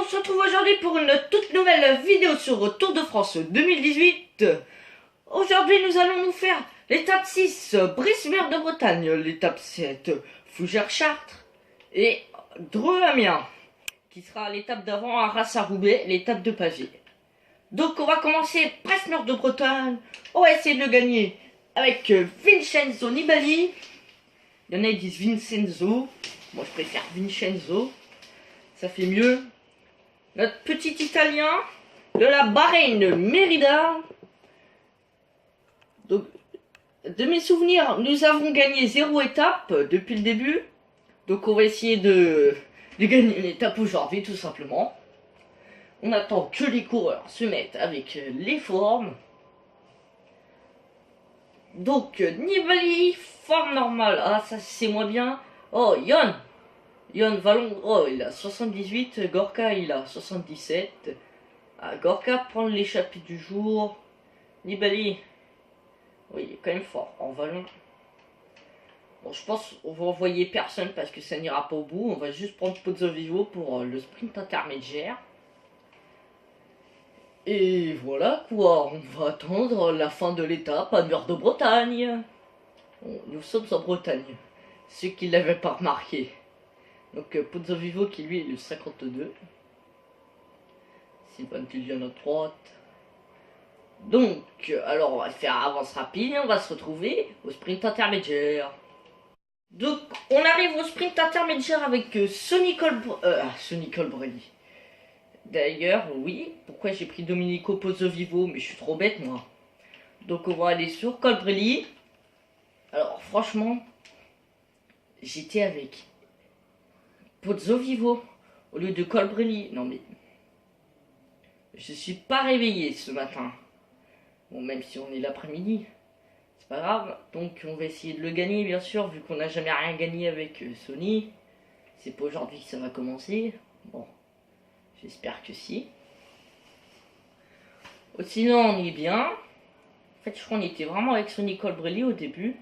se retrouve aujourd'hui pour une toute nouvelle vidéo sur Tour de France 2018. Aujourd'hui, nous allons nous faire l'étape 6, Brice-Mer de Bretagne, l'étape 7, Fougères-Chartres et Dreux-Amiens, qui sera l'étape d'avant à Arras-Roubaix, l'étape de pavé. Donc on va commencer Brice-Mer de Bretagne, on va essayer de le gagner avec Vincenzo Nibali. Il y en a qui disent Vincenzo, moi je préfère Vincenzo, ça fait mieux. Notre petit Italien de la Bahreïn Merida. Donc, de mes souvenirs, nous avons gagné 0 étape depuis le début. Donc on va essayer de gagner l'étape aujourd'hui tout simplement. On attend que les coureurs se mettent avec les formes. Donc Nibali, forme normale. Ah ça c'est moins bien. Oh Yon Vallon, oh il a 78, Gorka il a 77. Ah, Gorka prend l'échappée du jour. Nibali, oui il est quand même fort en Vallon. Bon je pense on va envoyer personne parce que ça n'ira pas au bout. On va juste prendre Pozzovivo pour le sprint intermédiaire. Et voilà quoi, on va attendre la fin de l'étape à Mur de Bretagne. Bon, nous sommes en Bretagne, ceux qui ne l'avaient pas remarqué. Donc Pozzovivo qui lui est le 52. Sylvain Tilly à notre droite. Donc, alors on va faire avance rapide et on va se retrouver au sprint intermédiaire. Donc on arrive au sprint intermédiaire avec Sonny Colbrelli. D'ailleurs, oui, pourquoi j'ai pris Domenico Pozzovivo, mais je suis trop bête moi. Donc on va aller sur Colbrelli. Alors franchement, j'étais avec Pozzovivo au lieu de Colbrelli. Non mais je suis pas réveillé ce matin. Bon même si on est l'après-midi, c'est pas grave. Donc on va essayer de le gagner bien sûr vu qu'on n'a jamais rien gagné avec Sony. C'est pas aujourd'hui que ça va commencer. Bon, j'espère que si. Sinon on est bien. En fait je crois qu'on était vraiment avec Sonny Colbrelli au début.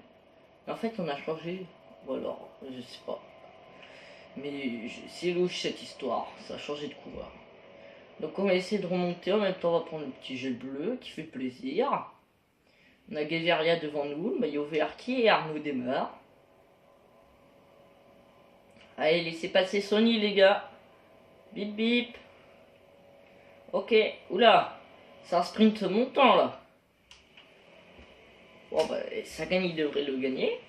En fait on a changé. Ou alors je sais pas. Mais c'est louche cette histoire, ça a changé de couleur. Donc on va essayer de remonter, en même temps on va prendre le petit gel bleu qui fait plaisir. On a Gaviria devant nous, le maillot vert qui est Arnaud démarre. Allez laissez passer Sony les gars. Bip bip. Ok, oula, c'est un sprint montant là. Bon bah ça gagne, il devrait le gagner.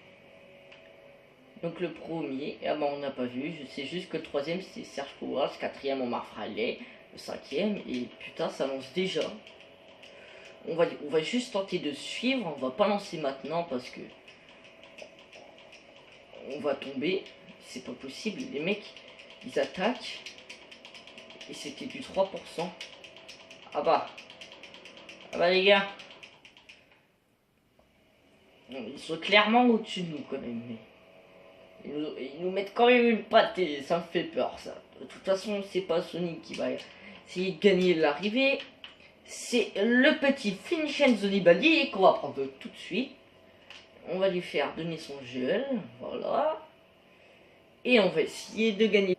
Donc le premier, ah bah on n'a pas vu, je sais juste que le troisième c'est Serge Pouras, le quatrième Omar Fraile, le cinquième, et putain ça lance déjà. On va juste tenter de suivre, on va pas lancer maintenant parce que on va tomber, c'est pas possible, les mecs ils attaquent, et c'était du 3%. Ah bah les gars, ils sont clairement au-dessus de nous quand même, mais... Ils nous mettent quand même une patte et ça me fait peur ça. De toute façon c'est pas Sony qui va essayer de gagner l'arrivée. C'est le petit Vincenzo Nibali qu'on va prendre tout de suite. On va lui faire donner son gel. Voilà. Et on va essayer de gagner.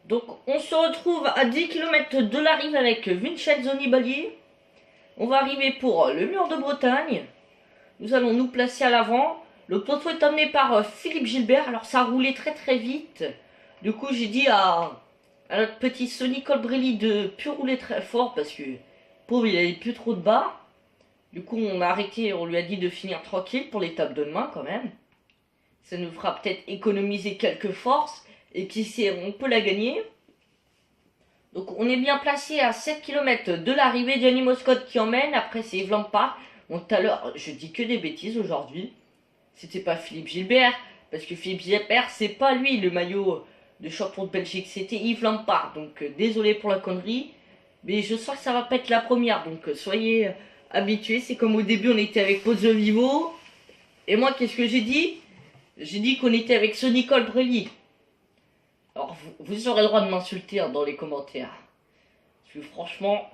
Donc on se retrouve à 10 km de l'arrivée avec Vincenzo Nibali. On va arriver pour le mur de Bretagne. Nous allons nous placer à l'avant. Le poteau est amené par Philippe Gilbert. Alors ça a roulé très très vite. Du coup j'ai dit à notre petit Sonny Colbrelli de plus rouler très fort parce que pauvre il avait plus trop de bas. Du coup on a arrêté, on lui a dit de finir tranquille pour l'étape de demain quand même. Ça nous fera peut-être économiser quelques forces et qui sait on peut la gagner. Donc on est bien placé à 7 km de l'arrivée. Gianni Moscot qui emmène. Après c'est Yves Lampard. Bon tout à l'heure je dis que des bêtises aujourd'hui. C'était pas Philippe Gilbert, parce que Philippe Gilbert, c'est pas lui le maillot de champion de Belgique, c'était Yves Lampard. Donc désolé pour la connerie, mais je sens que ça va pas être la première, donc soyez habitués. C'est comme au début, on était avec Pozzovivo, et moi, qu'est-ce que j'ai dit? J'ai dit qu'on était avec Sonny Colbrelli. Alors, vous aurez le droit de m'insulter dans les commentaires. Parce que franchement,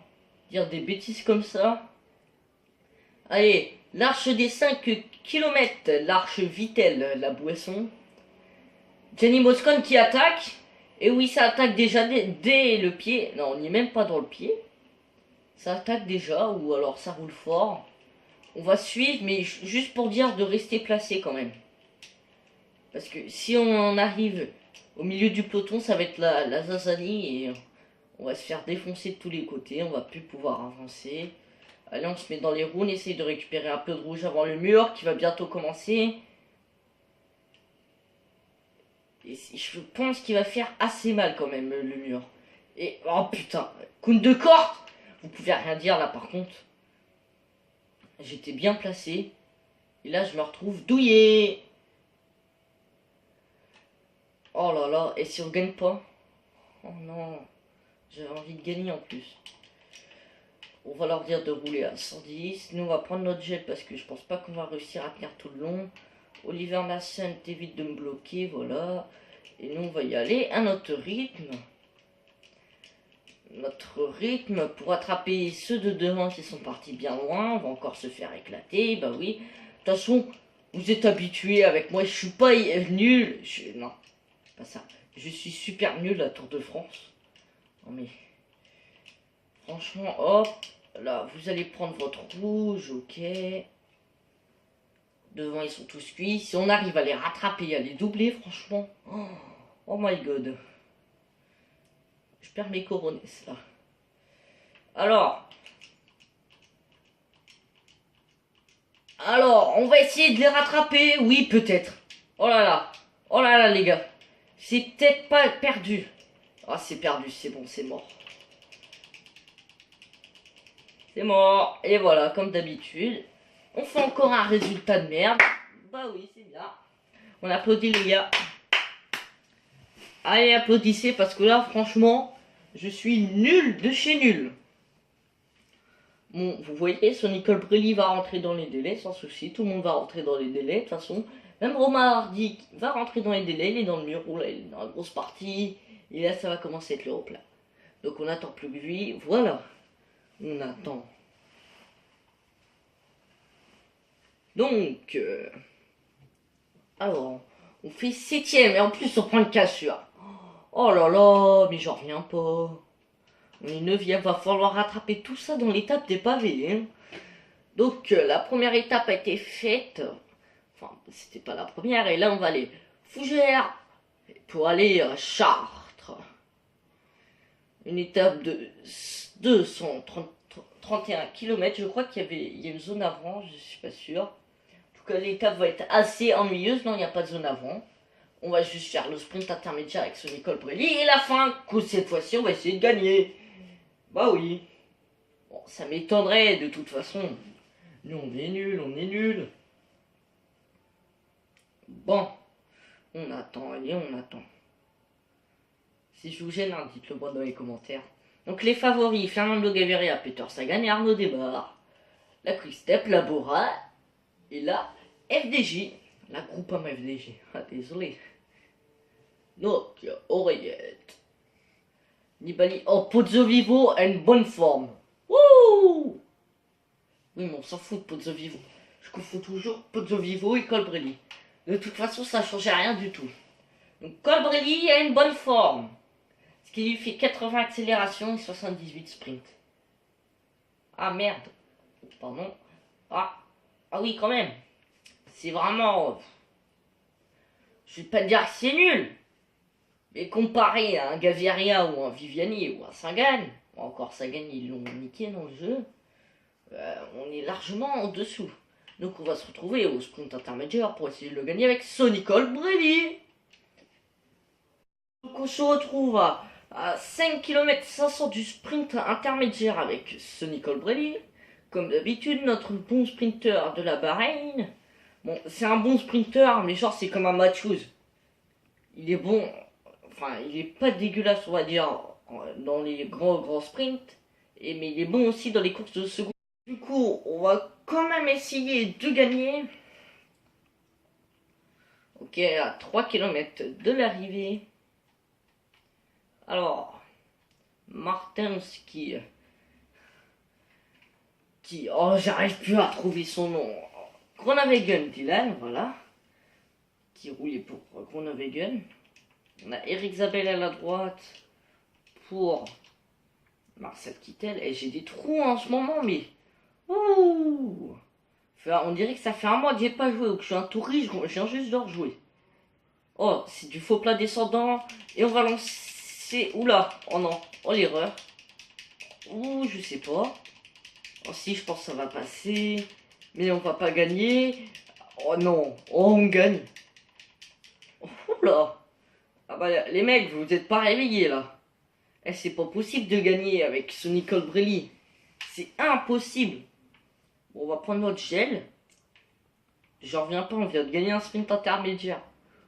dire des bêtises comme ça... Allez, l'arche des 5 km, l'arche Vittel, la boisson. Gianni Moscon qui attaque. Et oui, ça attaque déjà dès le pied. Non, on n'est même pas dans le pied. Ça attaque déjà, ou alors ça roule fort. On va suivre, mais juste pour dire de rester placé quand même. Parce que si on arrive au milieu du peloton, ça va être la zazanie et on va se faire défoncer de tous les côtés. On va plus pouvoir avancer. Allez, on se met dans les roues, on essaye de récupérer un peu de rouge avant le mur qui va bientôt commencer. Et je pense qu'il va faire assez mal quand même le mur. Et oh putain, coup de corde. Vous pouvez rien dire là par contre. J'étais bien placé. Et là je me retrouve douillé. Oh là là, et si on gagne pas? Oh non, j'avais envie de gagner en plus. On va leur dire de rouler à 110. Nous on va prendre notre jet parce que je pense pas qu'on va réussir à tenir tout le long. Oliver Nassen, t'évite de me bloquer, voilà. Et nous on va y aller à notre rythme. Notre rythme pour attraper ceux de devant qui sont partis bien loin. On va encore se faire éclater, bah oui. De toute façon, vous êtes habitués avec moi, je suis pas nul. Non, pas ça. Je suis super nul à Tour de France. Non mais... Franchement, hop. Là, vous allez prendre votre rouge, ok. Devant, ils sont tous cuits. Si on arrive à les rattraper, à les doubler, franchement... Oh my god. Je perds mes coronets, là. Alors, on va essayer de les rattraper. Oui, peut-être. Oh là là. Oh là là, les gars. C'est peut-être pas perdu. Ah, c'est perdu, c'est bon, c'est mort. C'est mort. Et voilà, comme d'habitude. On fait encore un résultat de merde. Bah oui, c'est bien. On applaudit les gars. Allez, applaudissez parce que là, franchement, je suis nul de chez nul. Bon, vous voyez, Sonic Colbrelli va rentrer dans les délais, sans souci. Tout le monde va rentrer dans les délais, de toute façon. Même Romain Hardy va rentrer dans les délais, il est dans le mur, là, il est dans la grosse partie. Et là, ça va commencer à être le replat. Donc on attend plus que lui, voilà. On attend. Donc, alors, on fait 7ème, et en plus on prend une cassure. Oh là là, mais j'en reviens pas. On est 9ème, va falloir rattraper tout ça dans l'étape des pavés. Hein. Donc la première étape a été faite. Enfin, c'était pas la première. Et là, on va aller Fougères pour aller à Chartres. Une étape de 231 km. Je crois qu'il y a une zone avant, je suis pas sûr. En tout cas, l'étape va être assez ennuyeuse. Non, il n'y a pas de zone avant. On va juste faire le sprint intermédiaire avec Sonic Colbrelli. Et la fin, que cette fois-ci, on va essayer de gagner. Bah oui. Bon, ça m'étonnerait de toute façon. Nous, on est nuls, on est nuls. Bon. On attend, allez, on attend. Si je vous gêne, hein, dites-le moi dans les commentaires. Donc les favoris, Fernando Gaviria, Peter Sagan et Arnaud Débar. La Quick-Step, la Bora. Et la FDJ. La Groupama FDJ. Ah, désolé. Donc, oreillette. Nibali. Oh, Pozzo Vivo a une bonne forme. Wouh! Oui, mais on s'en fout de Pozzo Vivo. Je confonds toujours Pozzo Vivo et Colbrelli. De toute façon, ça ne changeait rien du tout. Donc, Colbrelli a une bonne forme. Ce qui lui fait 80 accélérations et 78 sprint. Ah merde. Pardon. Ah oui, quand même. C'est vraiment... Je vais pas dire que c'est nul. Mais comparé à un Gaviria ou un Viviani ou un Sagan, encore Sagan ils l'ont niqué dans le jeu, on est largement en dessous. Donc on va se retrouver au sprint intermédiaire pour essayer de le gagner avec Sonic Colbrelli. Donc on se retrouve à 5 km 500 du sprint intermédiaire avec Sonic Colbrelli. Comme d'habitude, notre bon sprinter de la Bahreïn. Bon, c'est un bon sprinter, mais genre c'est comme un Matthews. Il est bon... Enfin, il est pas dégueulasse, on va dire, dans les grands sprints. Mais il est bon aussi dans les courses de seconde. Du coup, on va quand même essayer de gagner. Ok, à 3 km de l'arrivée. Alors, Martins qui... Oh, j'arrive plus à trouver son nom. Groenewegen Dylan, voilà. Qui roulait pour Groenewegen. On a Eric Zabel à la droite pour Marcel Kittel. Et j'ai des trous en ce moment, mais... Ouh, on dirait que ça fait un mois que j'ai pas joué ou que je suis un touriste, je viens juste de rejouer. Oh, c'est du faux plat descendant. Et on va lancer... Oula, oh non, oh l'erreur. Ouh, je sais pas. Oh si, je pense que ça va passer. Mais on va pas gagner. Oh non, oh on gagne. Oula. Ah bah les mecs, vous êtes pas réveillés là. Eh, c'est pas possible de gagner avec ce Nicole Brelli. C'est impossible. Bon, on va prendre notre gel. J'en reviens pas, on vient de gagner un sprint intermédiaire.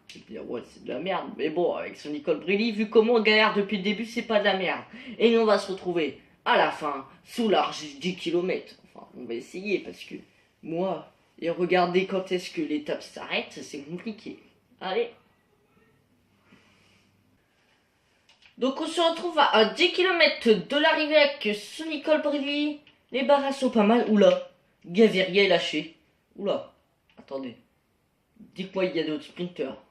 Je vais dire, ouais, c'est de la merde. Mais bon, avec ce Nicole Brelli, vu comment on galère depuis le début, c'est pas de la merde. Et nous, on va se retrouver à la fin, sous large 10 km. Enfin, on va essayer parce que moi, et regardez quand est-ce que l'étape s'arrête, c'est compliqué. Allez. Donc on se retrouve à 10 km de l'arrivée avec ce Nicole Brelli. Les barras sont pas mal. Oula, Gaviria est lâché. Oula, attendez. Dites-moi, il y a d'autres sprinteurs.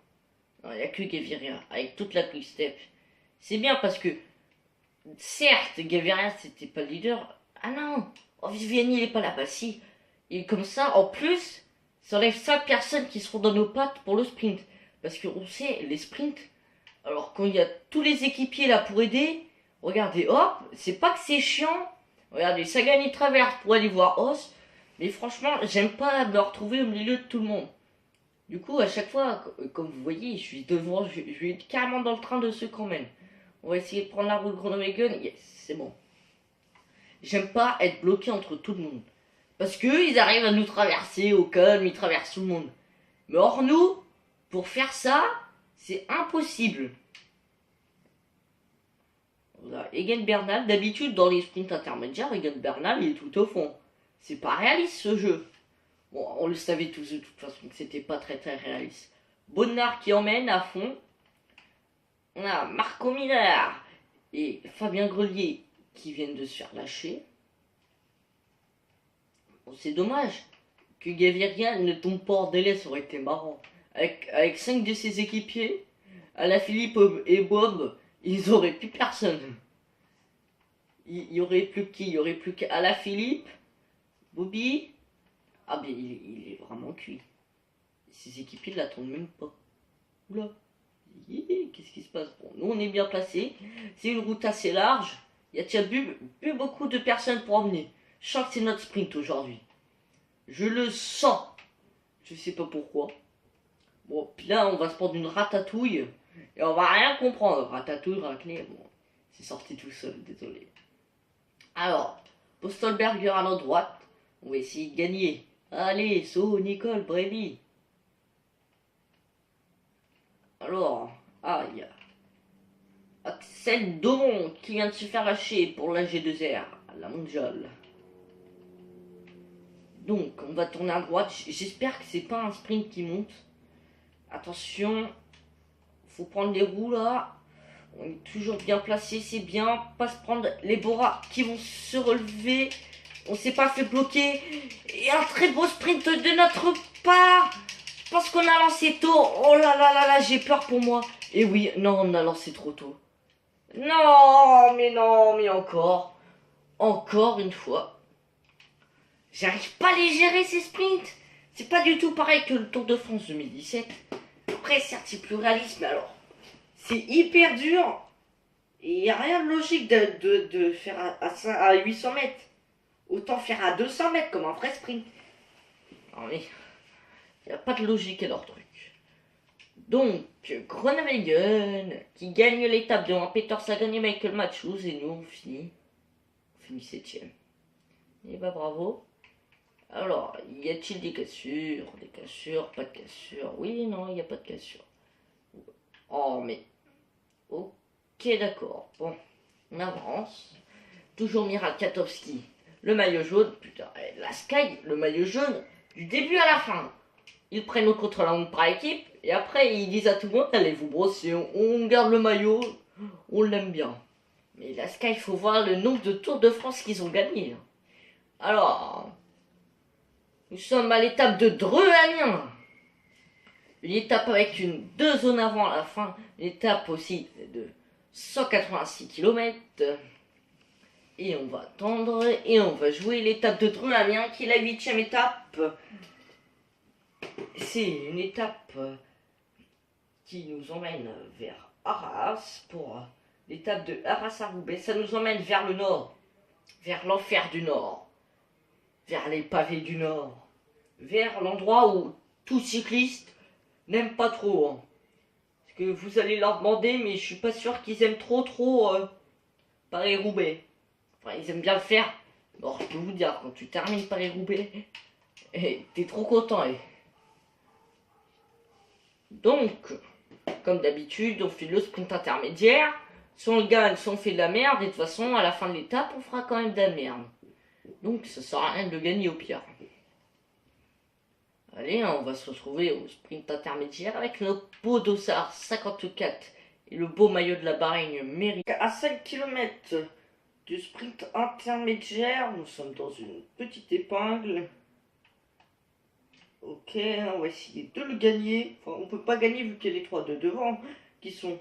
Non, il n'y a que Gaviria, avec toute la quick step. C'est bien parce que, certes, Gaviria c'était pas le leader. Ah non, oh, Viviani il est pas là, bah si. Et comme ça, en plus, ça enlève 5 personnes qui seront dans nos pattes pour le sprint. Parce qu'on sait, les sprints, alors quand il y a tous les équipiers là pour aider, regardez, hop, c'est pas que c'est chiant. Regardez, ça gagne travers pour aller voir Os. Mais franchement, j'aime pas me retrouver au milieu de tout le monde. Du coup, à chaque fois, comme vous voyez, je suis devant, je vais carrément dans le train de ceux quand même. On va essayer de prendre la route Groenewegen. Yes, c'est bon. J'aime pas être bloqué entre tout le monde. Parce qu'eux, ils arrivent à nous traverser au calme, ils traversent tout le monde. Mais or nous, pour faire ça, c'est impossible. Voilà, Egan Bernal, d'habitude dans les sprints intermédiaires, Egan Bernal il est tout au fond. C'est pas réaliste ce jeu. Bon, on le savait tous de toute façon que c'était pas très très réaliste. Bonnard qui emmène à fond. On a Marco Miller et Fabien Grelier qui viennent de se faire lâcher. Bon, c'est dommage que Gaviria ne tombe pas hors délai, ça aurait été marrant. Avec 5 de ses équipiers, Alaphilippe et Bob, ils auraient plus personne. Il y aurait plus qui? Il y aurait plus qu'Alaphilippe, Bobby. Ah ben il est vraiment cuit. Ses équipiers ne l'attendent même pas. Oula. Qu'est-ce qui se passe? Bon, nous on est bien placés. C'est une route assez large. Il y a plus beaucoup de personnes pour emmener. Je sens que c'est notre sprint aujourd'hui. Je le sens. Je sais pas pourquoi. Bon, puis là on va se prendre une ratatouille. Et on va rien comprendre. Ratatouille, raclée, bon. C'est sorti tout seul, désolé. Alors, Postelberger à notre droite. On va essayer de gagner. Allez, saut Nicole Brelli. Alors, il y a Axel Daumont qui vient de se faire lâcher pour la G2R, la mondiale. Donc, on va tourner à droite. J'espère que c'est pas un sprint qui monte. Attention, faut prendre les roues là. On est toujours bien placé, c'est bien. Pas se prendre les boras qui vont se relever. On s'est pas fait bloquer. Et un très beau sprint de notre part. Je pense qu'on a lancé tôt. Oh là là là là, j'ai peur pour moi. Et oui, non, on a lancé trop tôt. Non, mais encore. Encore une fois. J'arrive pas à les gérer ces sprints. C'est pas du tout pareil que le Tour de France 2017. Après, certes, c'est plus réaliste, mais alors, c'est hyper dur. Et il n'y a rien de logique de faire à 800 mètres. Autant faire à 200 mètres comme un vrai sprint. Non mais, il n'y a pas de logique à leur truc. Donc, Groenewegen qui gagne l'étape devant Peters a gagné Michael Matthews et nous on finit 7ème. Et bah bravo. Alors, y a-t-il des cassures? Des cassures, pas de cassures. Oui, non, il n'y a pas de cassures. Oh mais, ok d'accord. Bon, on avance. Toujours Miral Katowski. Le maillot jaune, putain, la Sky, le maillot jaune, du début à la fin. Ils prennent au contre-la-montre par équipe, et après ils disent à tout le monde, allez vous brosser, on garde le maillot, on l'aime bien. Mais la Sky, il faut voir le nombre de Tours de France qu'ils ont gagné. Alors, nous sommes à l'étape de Dreux-Amiens. une étape avec deux zones avant à la fin, une étape aussi de 186 km. Et on va attendre et on va jouer l'étape de Dreux-Amiens qui est la 8e étape. C'est une étape qui nous emmène vers Arras pour l'étape de Arras à Roubaix. Ça nous emmène vers le nord, vers l'enfer du nord, vers les pavés du nord, vers l'endroit où tout cycliste n'aime pas trop. Hein. Parce que vous allez leur demander, mais je suis pas sûr qu'ils aiment trop Paris-Roubaix. Enfin, ils aiment bien le faire. Bon, je peux vous dire, quand tu termines Paris-Roubaix, t'es trop content. Donc, comme d'habitude, on fait le sprint intermédiaire. Si on le gagne, si on fait de la merde, et de toute façon, à la fin de l'étape, on fera quand même de la merde. Donc, ça sert à rien de le gagner au pire. Allez, on va se retrouver au sprint intermédiaire avec nos beaux dossards 54 et le beau maillot de la Bahreïn mérite. À 5 km du sprint intermédiaire, nous sommes dans une petite épingle. Ok, on va essayer de le gagner. Enfin, on peut pas gagner vu qu'il y a les trois de devant qui sont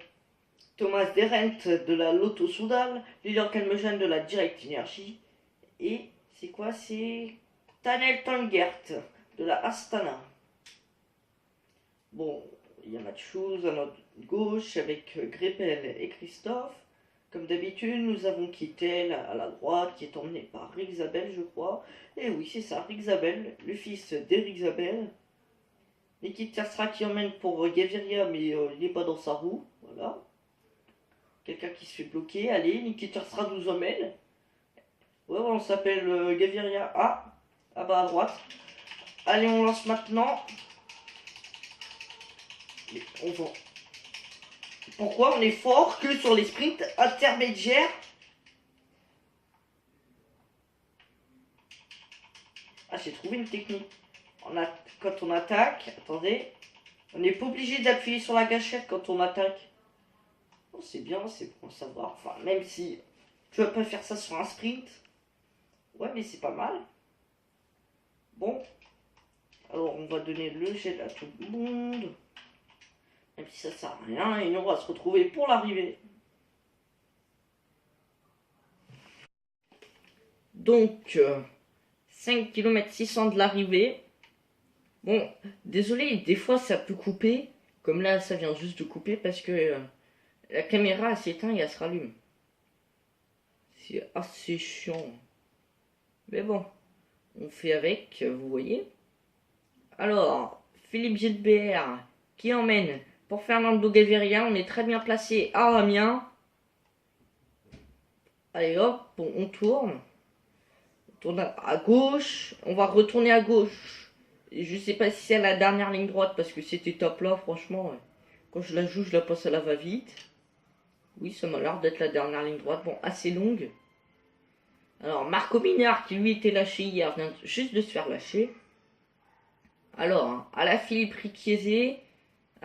Thomas Derent de la Lotto Soudal, Lilian Calmejane de la Direct Energy et c'est quoi? C'est Tanel Tangert de la Astana. Bon, il y a Matchouz à notre gauche avec Greppel et Christophe. Comme d'habitude, nous avons Kittel à la droite qui est emmené par Rick Zabel, je crois. Et oui, c'est ça, Rick Zabel, le fils d'Eric Zabel. Nikita Terstra qui emmène pour Gaviria, mais il n'est pas dans sa roue. Voilà. Quelqu'un qui se fait bloquer. Allez, Nikita Terstra nous emmène. Ouais, on s'appelle Gaviria. Ah, bah à droite. Allez, on lance maintenant. On va. Pourquoi on est fort que sur les sprints intermédiaires? Ah, j'ai trouvé une technique. Quand on attaque, attendez, on n'est pas obligé d'appuyer sur la gâchette quand on attaque. Oh, c'est bien, c'est bon à savoir. Enfin, même si tu vas pas faire ça sur un sprint. Ouais, mais c'est pas mal. Bon. Alors, on va donner le gel à tout le monde. Même si ça sert à rien, et nous on va se retrouver pour l'arrivée. Donc, 5 km 600 de l'arrivée. Bon, désolé, des fois ça peut couper. Comme là, ça vient juste de couper parce que la caméra elle s'éteint et elle se rallume. C'est assez chiant. Mais bon, on fait avec, vous voyez. Alors, Philippe Gilbert qui emmène pour Fernando Gaviria. On est très bien placé à Amiens. Allez hop, bon, on tourne. On tourne à gauche. On va retourner à gauche. Et je sais pas si c'est à la dernière ligne droite parce que cette étape là, franchement, quand je la joue, je la passe à la va-vite. Oui, ça m'a l'air d'être la dernière ligne droite. Bon, assez longue. Alors, Marco Minard, qui lui était lâché hier, vient juste de se faire lâcher. Alors, hein, à la Philippe Richiese.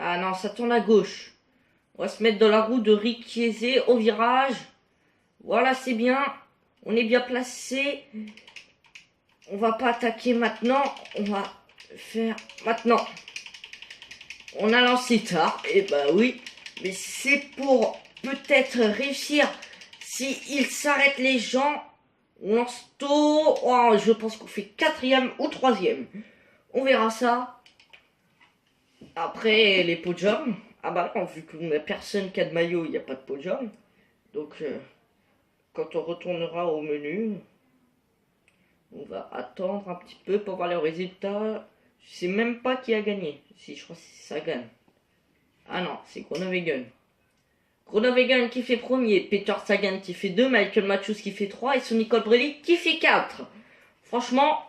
Ah non, ça tourne à gauche. On va se mettre dans la roue de Richiese au virage. Voilà, c'est bien. On est bien placé. On va pas attaquer maintenant. On va faire maintenant. On a lancé tard. Et bah oui. Mais c'est pour peut-être réussir. Si ils s'arrêtent les gens. On lance tôt. Oh, je pense qu'on fait 4e ou 3e. On verra ça. Après les podiums. Ah bah non, vu qu'on n'a personne qui a de maillot, il n'y a pas de podium. Donc quand on retournera au menu, on va attendre un petit peu pour voir les résultats. Je sais même pas qui a gagné. Si, je crois que ça gagne. Ah non, c'est Groenewegen. Groenewegen qui fait premier, Peter Sagan qui fait 2, Michael Matthews qui fait 3 et Sonny Colbrelli qui fait 4. Franchement,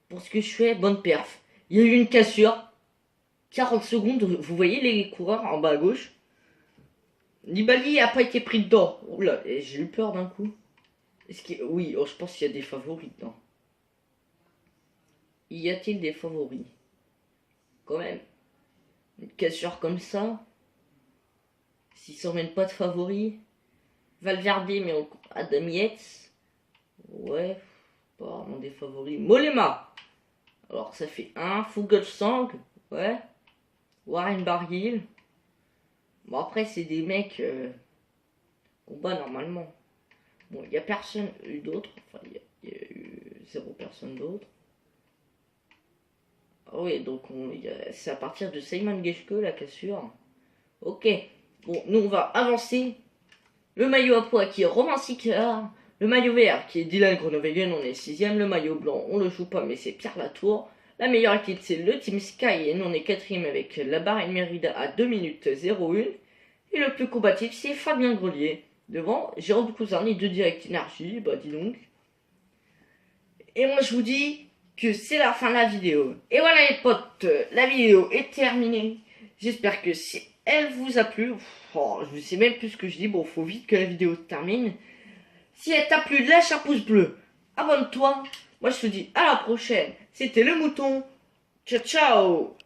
pour ce que je fais, bonne perf. Il y a eu une cassure. 40 secondes, vous voyez les coureurs en bas à gauche. Nibali n'a pas été pris dedans. Oula, j'ai eu peur d'un coup. Oui, je pense qu'il y a des favoris dedans. Y a-t-il des favoris? Quand même. Une cassure comme s'ils s'en mènent pas de favoris. Valverde, mais Adam Yates. Ouais, pas vraiment des favoris. Mollema. Alors ça fait 1. Fuglsang. Ouais. Warren Barguil. Bon, après, c'est des mecs qu'on bat normalement. Bon, il n'y a personne d'autre. Enfin, il y a eu 0 personne d'autre. Ah oui, donc c'est à partir de Simon Geschke, la cassure. Ok. Bon, nous, on va avancer. Le maillot à poids qui est Romain Sicard. Le maillot vert qui est Dylan Groenewegen, on est 6ème. Le maillot blanc, on le joue pas, mais c'est Pierre Latour. La meilleure équipe, c'est le Team Sky. Et nous, on est 4ème avec la Bahreïn Merida à 2 minutes 01. Et le plus combatif, c'est Fabien Grelier. Devant, Jérôme Cousani de Direct Energy. Bah, dis donc. Et moi, je vous dis que c'est la fin de la vidéo. Et voilà, les potes, la vidéo est terminée. J'espère que si elle vous a plu, je ne sais même plus ce que je dis. Bon, faut vite que la vidéo termine. Si elle t'a plu, lâche un pouce bleu. Abonne-toi. Moi, je te dis à la prochaine. C'était le mouton. Ciao, ciao.